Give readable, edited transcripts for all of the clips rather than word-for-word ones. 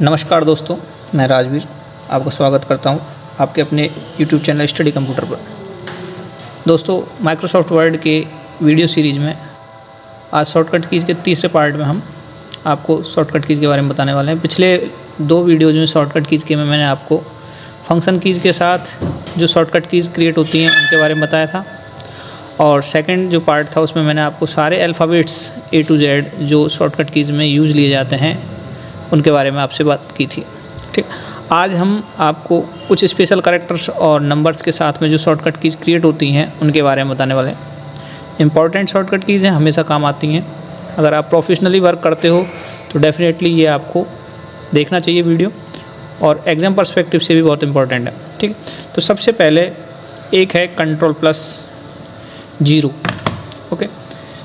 नमस्कार दोस्तों, मैं राजवीर आपका स्वागत करता हूं आपके अपने YouTube चैनल स्टडी कंप्यूटर पर। दोस्तों, माइक्रोसॉफ्ट वर्ड के वीडियो सीरीज़ में आज शॉर्टकट कीज़ के तीसरे पार्ट में हम आपको शॉर्टकट कीज़ के बारे में बताने वाले हैं। पिछले दो वीडियोज़ में शॉर्टकट कीज़ के में मैंने आपको फंक्शन कीज़ के साथ जो शॉर्टकट कीज़ क्रिएट होती हैं उनके बारे में बताया था, और सेकंड जो पार्ट था उसमें मैंने आपको सारे अल्फ़ाबेट्स A to Z जो शॉर्टकट कीज़ में यूज़ लिए जाते हैं उनके बारे में आपसे बात की थी। ठीक, आज हम आपको कुछ स्पेशल कैरेक्टर्स और नंबर्स के साथ में जो शॉर्टकट कीज़ क्रिएट होती हैं उनके बारे में बताने वाले हैं। इंपॉर्टेंट शॉर्टकट कीज़ हैं, हमेशा काम आती हैं। अगर आप प्रोफेशनली वर्क करते हो तो डेफिनेटली ये आपको देखना चाहिए वीडियो, और एग्ज़ाम पर्सपेक्टिव से भी बहुत इंपॉर्टेंट है। ठीक, तो सबसे पहले एक है Ctrl+0। ओके,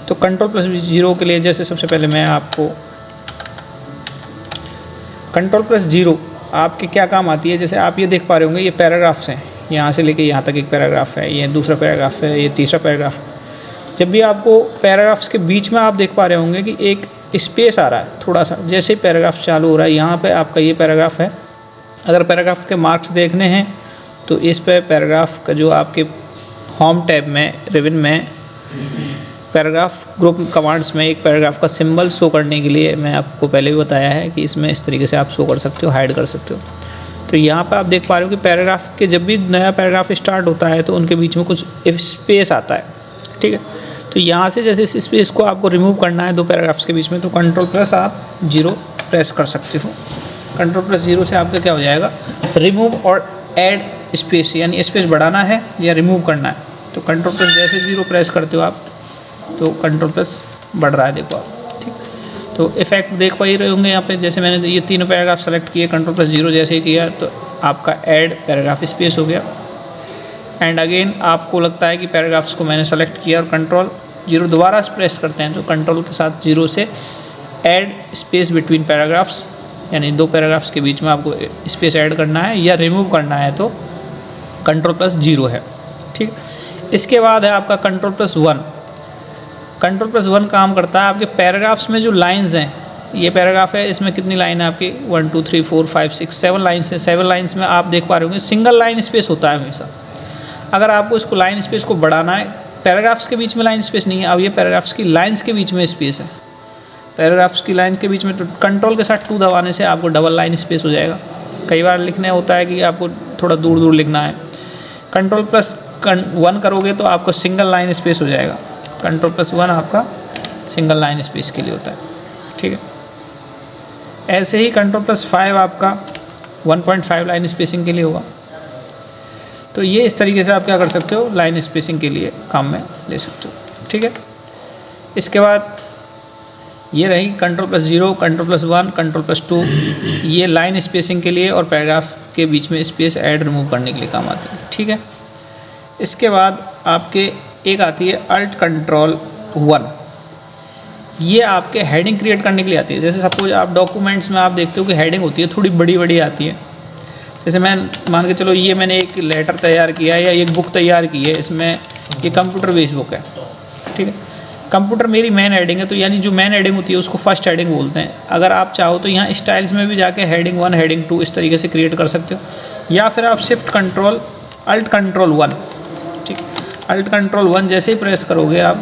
तो Ctrl+0 के लिए जैसे सबसे पहले मैं आपको Ctrl+0 आपके क्या काम आती है। जैसे आप ये देख पा रहे होंगे, ये पैराग्राफ्स हैं, यहाँ से लेके यहाँ तक एक पैराग्राफ है, ये दूसरा पैराग्राफ है, ये तीसरा पैराग्राफ है। जब भी आपको पैराग्राफ्स के बीच में आप देख पा रहे होंगे कि एक स्पेस आ रहा है थोड़ा सा, जैसे ही पैराग्राफ चालू हो रहा है, यहाँ पे आपका ये पैराग्राफ है। अगर पैराग्राफ के मार्क्स देखने हैं तो इस पे पैराग्राफ का जो आपके होम टैब में रिबन में पैराग्राफ ग्रुप कमांड्स में एक पैराग्राफ का सिंबल शो करने के लिए मैं आपको पहले भी बताया है कि इसमें इस तरीके से आप शो कर सकते हो, हाइड कर सकते हो। तो यहाँ पर आप देख पा रहे हो कि पैराग्राफ के जब भी नया पैराग्राफ स्टार्ट होता है तो उनके बीच में कुछ स्पेस आता है। ठीक है, तो यहाँ से जैसे इस स्पेस को आपको रिमूव करना है दो पैराग्राफ्स के बीच में, तो Ctrl+0 प्रेस कर सकते हो। Ctrl+0 से आपका क्या हो जाएगा, रिमूव और ऐड स्पेस, यानी स्पेस बढ़ाना है या रिमूव करना है। तो Ctrl+0 प्रेस करते हो आप तो Ctrl+ बढ़ रहा है, देखो आप। ठीक, तो इफेक्ट देख पा ही रहे होंगे यहाँ पे। जैसे मैंने ये तीनों पैराग्राफ सेलेक्ट किए, Ctrl+0 जैसे ही किया तो आपका ऐड पैराग्राफ स्पेस हो गया। एंड अगेन आपको लगता है कि पैराग्राफ्स को मैंने सेलेक्ट किया और Ctrl+0 दोबारा प्रेस करते हैं तो कंट्रोल के साथ 0 से ऐड स्पेस बिटवीन पैराग्राफ्स, यानी दो पैराग्राफ्स के बीच में आपको स्पेस ऐड करना है या रिमूव करना है तो Ctrl+0 है। ठीक, इसके बाद है आपका Ctrl+1। Ctrl+1 काम करता है आपके पैराग्राफ्स में जो लाइंस हैं, ये पैराग्राफ है, इसमें कितनी लाइन है आपकी 1 2 3 4 5 6 7 लाइन्स हैं। 7 लाइन्स में आप देख पा रहे होंगे सिंगल लाइन स्पेस होता है हमेशा। अगर आपको इसको लाइन स्पेस को बढ़ाना है, पैराग्राफ्स के बीच में लाइन स्पेस नहीं है, अब ये पैराग्राफ्स की लाइन्स के बीच में स्पेस है। पैराग्राफ्स की लाइन्स के बीच में तो कंट्रोल के साथ 2 दबाने से आपको डबल लाइन स्पेस हो जाएगा। कई बार लिखने होता है कि आपको थोड़ा दूर दूर लिखना है, Ctrl+1 करोगे तो आपको सिंगल लाइन स्पेस हो जाएगा। Ctrl+1 आपका सिंगल लाइन स्पेस के लिए होता है। ठीक है, ऐसे ही Ctrl+5 आपका 1.5 लाइन स्पेसिंग के लिए होगा। तो ये इस तरीके से आप क्या कर सकते हो, लाइन स्पेसिंग के लिए काम में ले सकते हो। ठीक है, इसके बाद ये रही Ctrl+0, Ctrl+1, Ctrl+2, ये लाइन स्पेसिंग के लिए और पैराग्राफ के बीच में स्पेस ऐड रिमूव करने के लिए काम आते हैं। ठीक है, इसके बाद आपके एक आती है Alt+Ctrl+1, ये आपके हेडिंग क्रिएट करने के लिए आती है। जैसे सपोज आप डॉक्यूमेंट्स में आप देखते हो कि हेडिंग होती है थोड़ी बड़ी बड़ी आती है। जैसे मैं मान के चलो ये मैंने एक लेटर तैयार किया है या एक बुक तैयार की है, इसमें ये कंप्यूटर बेस्ड बुक है। ठीक है, कंप्यूटर मेरी मेन हेडिंग है, तो यानी जो मेन हेडिंग होती है उसको फर्स्ट हेडिंग बोलते हैं। अगर आप चाहो तो यहाँ स्टाइल्स में भी जाके हेडिंग 1 हेडिंग 2 इस तरीके से क्रिएट कर सकते हो, या फिर आप शिफ्ट Alt+Ctrl+1। ठीक, Alt+Ctrl+1 जैसे ही प्रेस करोगे आप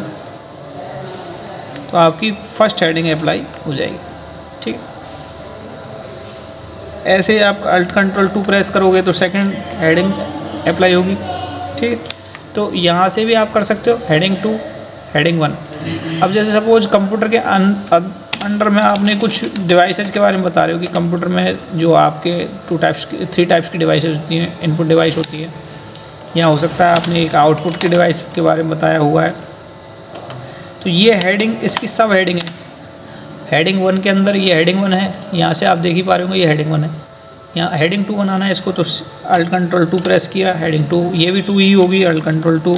तो आपकी फर्स्ट हेडिंग अप्लाई हो जाएगी। ठीक, ऐसे ही आप Alt+Ctrl+2 प्रेस करोगे तो सेकंड हेडिंग अप्लाई होगी। ठीक, तो यहाँ से भी आप कर सकते हो हेडिंग 2 हेडिंग 1। अब जैसे सपोज कंप्यूटर के अंडर में आपने कुछ डिवाइसेज के बारे में बता रहे हो कि कंप्यूटर में जो आपके 3 टाइप्स की डिवाइसेज होती हैं, इनपुट डिवाइस होती है, या हो सकता है आपने एक आउटपुट की डिवाइस के बारे में बताया हुआ है। तो ये हेडिंग इसकी सब हेडिंग है। हेडिंग 1 के अंदर ये हेडिंग 1 है, यहाँ से आप देख ही पा रहे होंगे ये हेडिंग 1 है। यहाँ हेडिंग 2 बनाना है इसको तो Alt+Ctrl+2 प्रेस किया, हेडिंग 2, ये भी 2 ही होगी, Alt+Ctrl+2।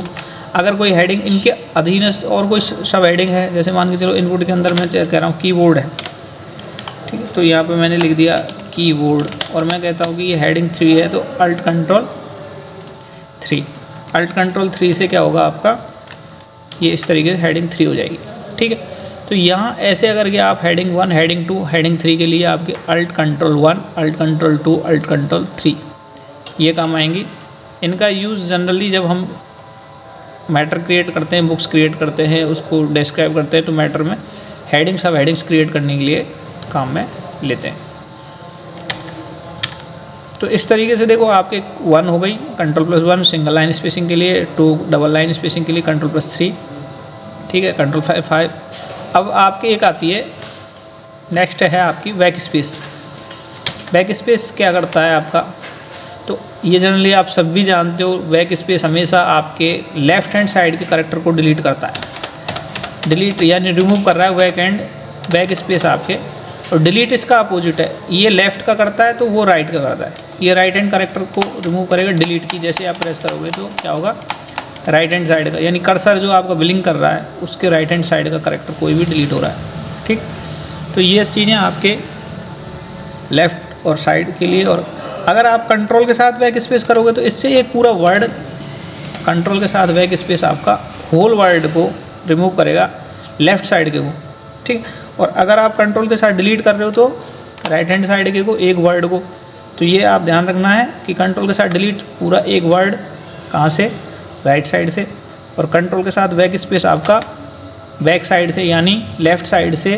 अगर कोई हेडिंग इनके अधीन और कोई सब हेडिंग है, जैसे मान के चलो इनपुट के अंदर मैं कह रहा हूँ कीबोर्ड है। ठीक है, तो यहाँ पे मैंने लिख दिया कीबोर्ड और मैं कहता हूँ कि ये हेडिंग 3 है, तो Alt+Ctrl+3। Alt+Ctrl+3 से क्या होगा आपका, ये इस तरीके से हेडिंग 3 हो जाएगी। ठीक है, तो यहाँ ऐसे अगर कि आप हेडिंग 1, हेडिंग 2, हेडिंग 3 के लिए आपके alt control 1, alt control 2, alt control 3 ये काम आएंगी। इनका यूज़ जनरली जब हम मैटर क्रिएट करते हैं, बुक्स क्रिएट करते हैं, उसको डिस्क्राइब करते हैं, तो मैटर में हेडिंग सब हेडिंग्स क्रिएट करने के लिए काम में लेते हैं। तो इस तरीके से देखो आपके 1 हो गई कंट्रोल+1 सिंगल लाइन स्पेसिंग के लिए, 2 डबल लाइन स्पेसिंग के लिए कंट्रोल+3, ठीक है, कंट्रोल 5। अब आपके एक आती है, नेक्स्ट है आपकी बैक स्पेस। बैक स्पेस क्या करता है आपका, तो ये जनरली आप सब भी जानते हो, बैक स्पेस हमेशा आपके लेफ्ट हैंड साइड के करैक्टर को डिलीट करता है। डिलीट यानी रिमूव कर रहा है बैक स्पेस आपके, और डिलीट इसका अपोजिट है, ये लेफ़्ट का करता है तो वो राइट का करता है। ये राइट हैंड करैक्टर को रिमूव करेगा डिलीट की, जैसे आप प्रेस करोगे तो क्या होगा, राइट हैंड साइड का, यानी कर्सर जो आपका बिलिंग कर रहा है उसके राइट हैंड साइड का करैक्टर कोई भी डिलीट हो रहा है, ठीक। तो ये चीज़ें आपके लेफ़्ट और साइड के लिए। और अगर आप कंट्रोल के साथ बैक स्पेस करोगे तो इससे एक पूरा वर्ड, कंट्रोल के साथ बैक स्पेस आपका होल वर्ड को रिमूव करेगा लेफ़्ट साइड के को, ठीक। और अगर आप कंट्रोल के साथ डिलीट कर रहे हो तो राइट हैंड साइड के को, एक वर्ड को। तो ये आप ध्यान रखना है कि कंट्रोल के साथ डिलीट पूरा एक वर्ड कहाँ से, राइट साइड से, और कंट्रोल के साथ बैक स्पेस आपका बैक साइड से यानी लेफ़्ट साइड से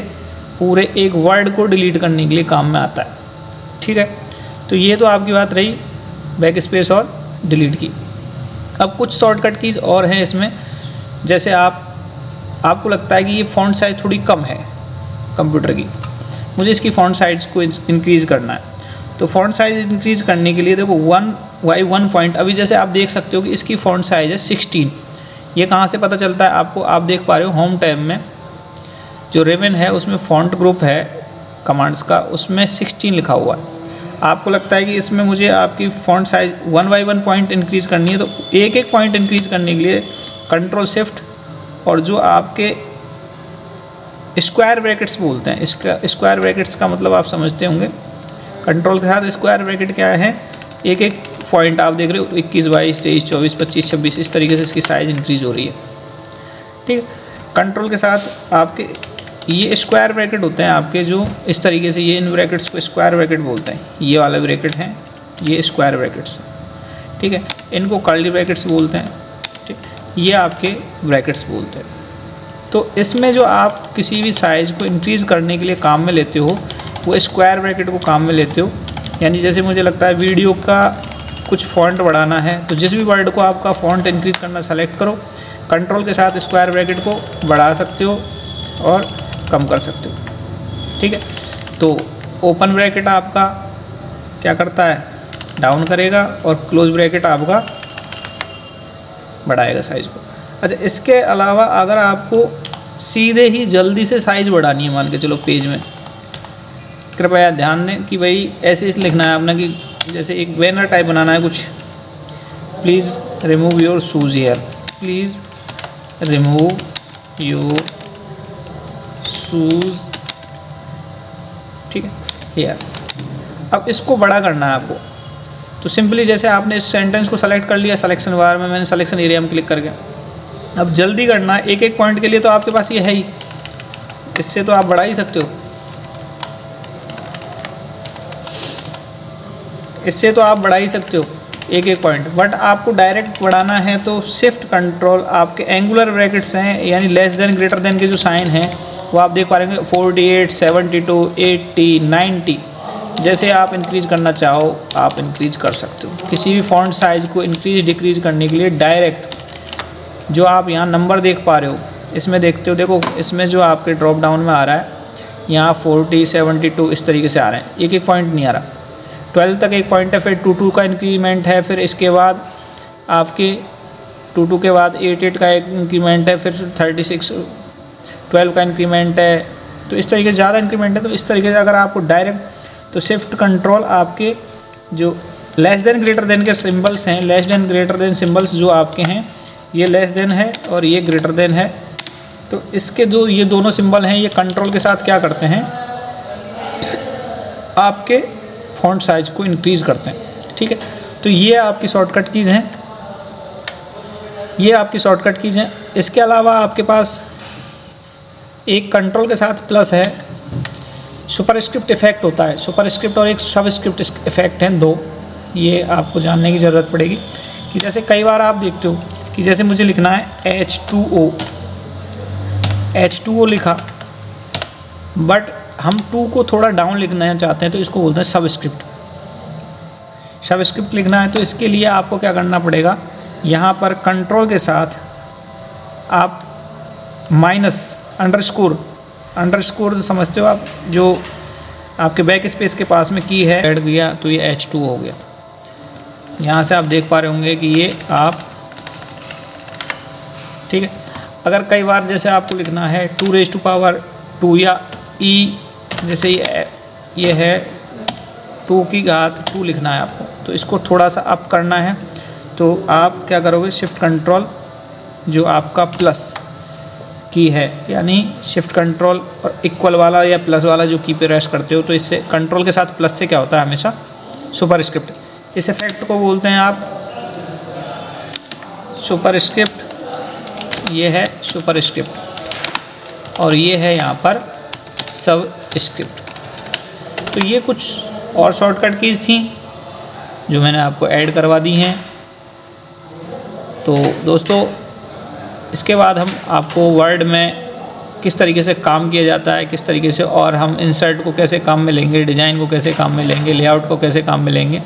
पूरे एक वर्ड को डिलीट करने के लिए काम में आता है, ठीक है। तो ये तो आपकी बात रही बैक स्पेस और डिलीट की। अब कुछ शॉर्टकट कीज़ और हैं इसमें, जैसे आपको लगता है कि ये फ़ॉन्ट साइज़ थोड़ी कम है कंप्यूटर की, मुझे इसकी फ़ॉन्ट साइज़ को इंक्रीज़ करना है। तो फ़ॉन्ट साइज़ इंक्रीज़ करने के लिए देखो 1 पॉइंट, अभी जैसे आप देख सकते हो कि इसकी फ़ॉन्ट साइज़ है 16। ये कहाँ से पता चलता है आपको, आप देख पा रहे हो होम टैब में जो रेवन है उसमें फ़ॉन्ट ग्रुप है कमांड्स का, उसमें 16 लिखा हुआ है। आपको लगता है कि इसमें मुझे आपकी फ़ॉन्ट साइज़ 1 पॉइंट इंक्रीज़ करनी है, तो एक पॉइंट इंक्रीज़ करने के लिए कंट्रोल शिफ्ट और जो आपके स्क्वायर ब्रैकेट्स बोलते हैं, इसका स्क्वायर ब्रैकेट्स का मतलब आप समझते होंगे। कंट्रोल के साथ स्क्वायर ब्रैकेट क्या है, एक पॉइंट आप देख रहे हो 21, 22, 23, 24, 25, 26 इस तरीके से इसकी साइज़ इंक्रीज़ हो रही है, ठीक। कंट्रोल के साथ आपके ये स्क्वायर ब्रैकेट होते हैं आपके जो इस तरीके से, ये इन ब्रैकेट्स को स्क्वायर ब्रैकेट बोलते हैं। ये वाला ब्रैकेट है, ये स्क्वायर ब्रैकेट्स, ठीक है, इनको कर्ली ब्रैकेट्स बोलते हैं, ठीक। ये आपके ब्रैकेट्स बोलते हैं। तो इसमें जो आप किसी भी साइज़ को इंक्रीज़ करने के लिए काम में लेते हो वो स्क्वायर ब्रैकेट को काम में लेते हो। यानी जैसे मुझे लगता है वीडियो का कुछ फ़ॉन्ट बढ़ाना है तो जिस भी वर्ड को आपका फ़ॉन्ट इंक्रीज़ करना सेलेक्ट करो, कंट्रोल के साथ स्क्वायर ब्रैकेट को बढ़ा सकते हो और कम कर सकते हो, ठीक है। तो ओपन ब्रैकेट आपका क्या करता है, डाउन करेगा, और क्लोज ब्रैकेट आपका बढ़ाएगा साइज़ को। अच्छा, इसके अलावा अगर आपको सीधे ही जल्दी से साइज़ बढ़ानी है, मान के चलो पेज में, कृपया ध्यान दें कि भाई ऐसे लिखना है आपने कि जैसे एक बैनर टाइप बनाना है कुछ, please remove your shoes here, please remove your shoes, ठीक है, हियर। अब इसको बड़ा करना है आपको, तो सिंपली जैसे आपने इस सेंटेंस को सेलेक्ट कर लिया, सिलेक्शन बार में मैंने सिलेक्शन एरिया में क्लिक करके, अब जल्दी करना है एक पॉइंट के लिए, तो आपके पास ये है ही, इससे तो आप बढ़ा ही सकते हो, इससे तो आप बढ़ा ही सकते हो एक पॉइंट। बट आपको डायरेक्ट बढ़ाना है तो शिफ्ट कंट्रोल, आपके एंगुलर ब्रैकेट्स हैं यानी लेस देन ग्रेटर देन के जो साइन हैं वो आप देख पा रहे हैं 48, 72, 80, 90, जैसे आप इंक्रीज़ करना चाहो आप इंक्रीज़ कर सकते हो। किसी भी फॉन्ट साइज़ को इंक्रीज़ डिक्रीज़ करने के लिए डायरेक्ट जो आप यहाँ नंबर देख पा रहे हो इसमें देखते हो, देखो इसमें जो आपके ड्रॉप डाउन में आ रहा है यहाँ 40, 72 इस तरीके से आ रहे हैं, एक पॉइंट नहीं आ रहा। 12 तक एक पॉइंट है, फिर 2 का इंक्रीमेंट है, फिर इसके बाद आपके 2 के बाद 8 का एक इंक्रीमेंट है, फिर 36 12 का इंक्रीमेंट है। तो इस तरीके से ज़्यादा इंक्रीमेंट है। तो इस तरीके से अगर आपको डायरेक्ट तो शिफ्ट कंट्रोल आपके जो लेस देन ग्रेटर देन के सिंबल्स हैं, less than greater than symbols जो आपके हैं, ये लेस देन है और ये ग्रेटर देन है। तो इसके जो ये दोनों सिंबल हैं ये कंट्रोल के साथ क्या करते हैं, आपके फॉन्ट साइज को इंक्रीज़ करते हैं, ठीक है। तो ये आपकी शॉर्टकट कीज़ हैं, ये आपकी शॉर्टकट कीज़ हैं। इसके अलावा आपके पास एक कंट्रोल के साथ प्लस है, सुपरस्क्रिप्ट इफेक्ट होता है, सुपरस्क्रिप्ट और एक सबस्क्रिप्ट इफेक्ट हैं दो, ये आपको जानने की ज़रूरत पड़ेगी। कि जैसे कई बार आप देखते हो कि जैसे मुझे लिखना है H2O लिखा, बट हम 2 को थोड़ा डाउन लिखना चाहते हैं तो इसको बोलते हैं सबस्क्रिप्ट। सबस्क्रिप्ट लिखना है तो इसके लिए आपको क्या करना पड़ेगा, यहाँ पर कंट्रोल के साथ आप माइनस अंडरस्कोर समझते हो आप, जो आपके बैक स्पेस के पास में की है, ऐड किया तो ये H2 हो गया। यहाँ से आप देख पा रहे होंगे कि ये आप, ठीक है। अगर कई बार जैसे आपको लिखना है 2⁻² या E, जैसे ये है 2 की घात 2 लिखना है आपको, तो इसको थोड़ा सा अप करना है, तो आप क्या करोगे, शिफ्ट कंट्रोल जो आपका प्लस की है, यानी शिफ्ट कंट्रोल और इक्वल वाला या प्लस वाला जो की पे प्रेस करते हो, तो इससे कंट्रोल के साथ प्लस से क्या होता है हमेशा सुपरस्क्रिप्ट। इस इफेक्ट को बोलते हैं आप सुपरस्क्रिप्ट, ये है सुपरस्क्रिप्ट और ये है यहाँ पर सबस्क्रिप्ट। तो ये कुछ और शॉर्टकट कीज़ थी जो मैंने आपको ऐड करवा दी हैं। तो दोस्तों, इसके बाद हम आपको वर्ड में किस तरीके से काम किया जाता है, किस तरीके से, और हम इंसर्ट को कैसे काम में लेंगे, डिज़ाइन को कैसे काम में लेंगे, लेआउट को कैसे काम में लेंगे।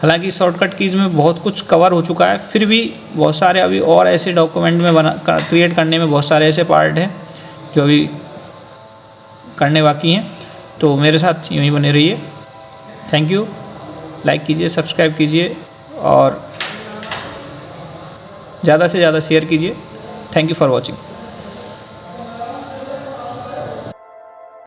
हालांकि शॉर्टकट कीज़ में बहुत कुछ कवर हो चुका है, फिर भी बहुत सारे अभी और ऐसे डॉक्यूमेंट में क्रिएट करने में बहुत सारे ऐसे पार्ट हैं जो अभी करने बाकी हैं। तो मेरे साथ यूँ ही बने रहिए। Thank you. लाइक कीजिए, सब्सक्राइब कीजिए और ज़्यादा से ज़्यादा शेयर कीजिए। Thank you for watching.